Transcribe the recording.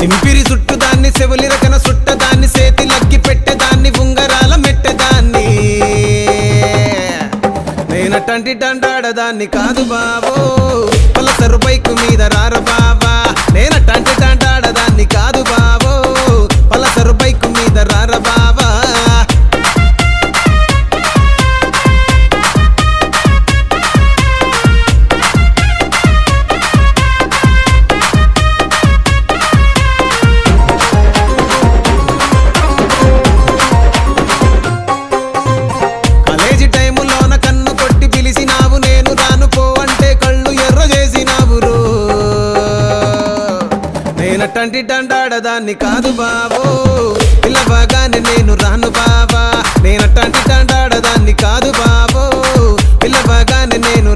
సింపిరి చుట్టుదాన్ని చెవులి రకన సుట్టదాన్ని సేతి లగ్గి పెట్టేదాన్ని ఉంగరాల మెట్టెదాన్ని నేనటంటి డండాడదాన్ని కాదు బావో పలసరు బైకు మీద రార బావా నేనటంటి డండాడదాన్ని కాదు బావో పలసరు బైకు మీద రార బావా నేనటంటి డండాడదాన్ని కాదు బావో పిల్లవగానే నేను రాను బావా నేనటంటి డండాడదాన్ని కాదు బావో పిల్లవగానే నేను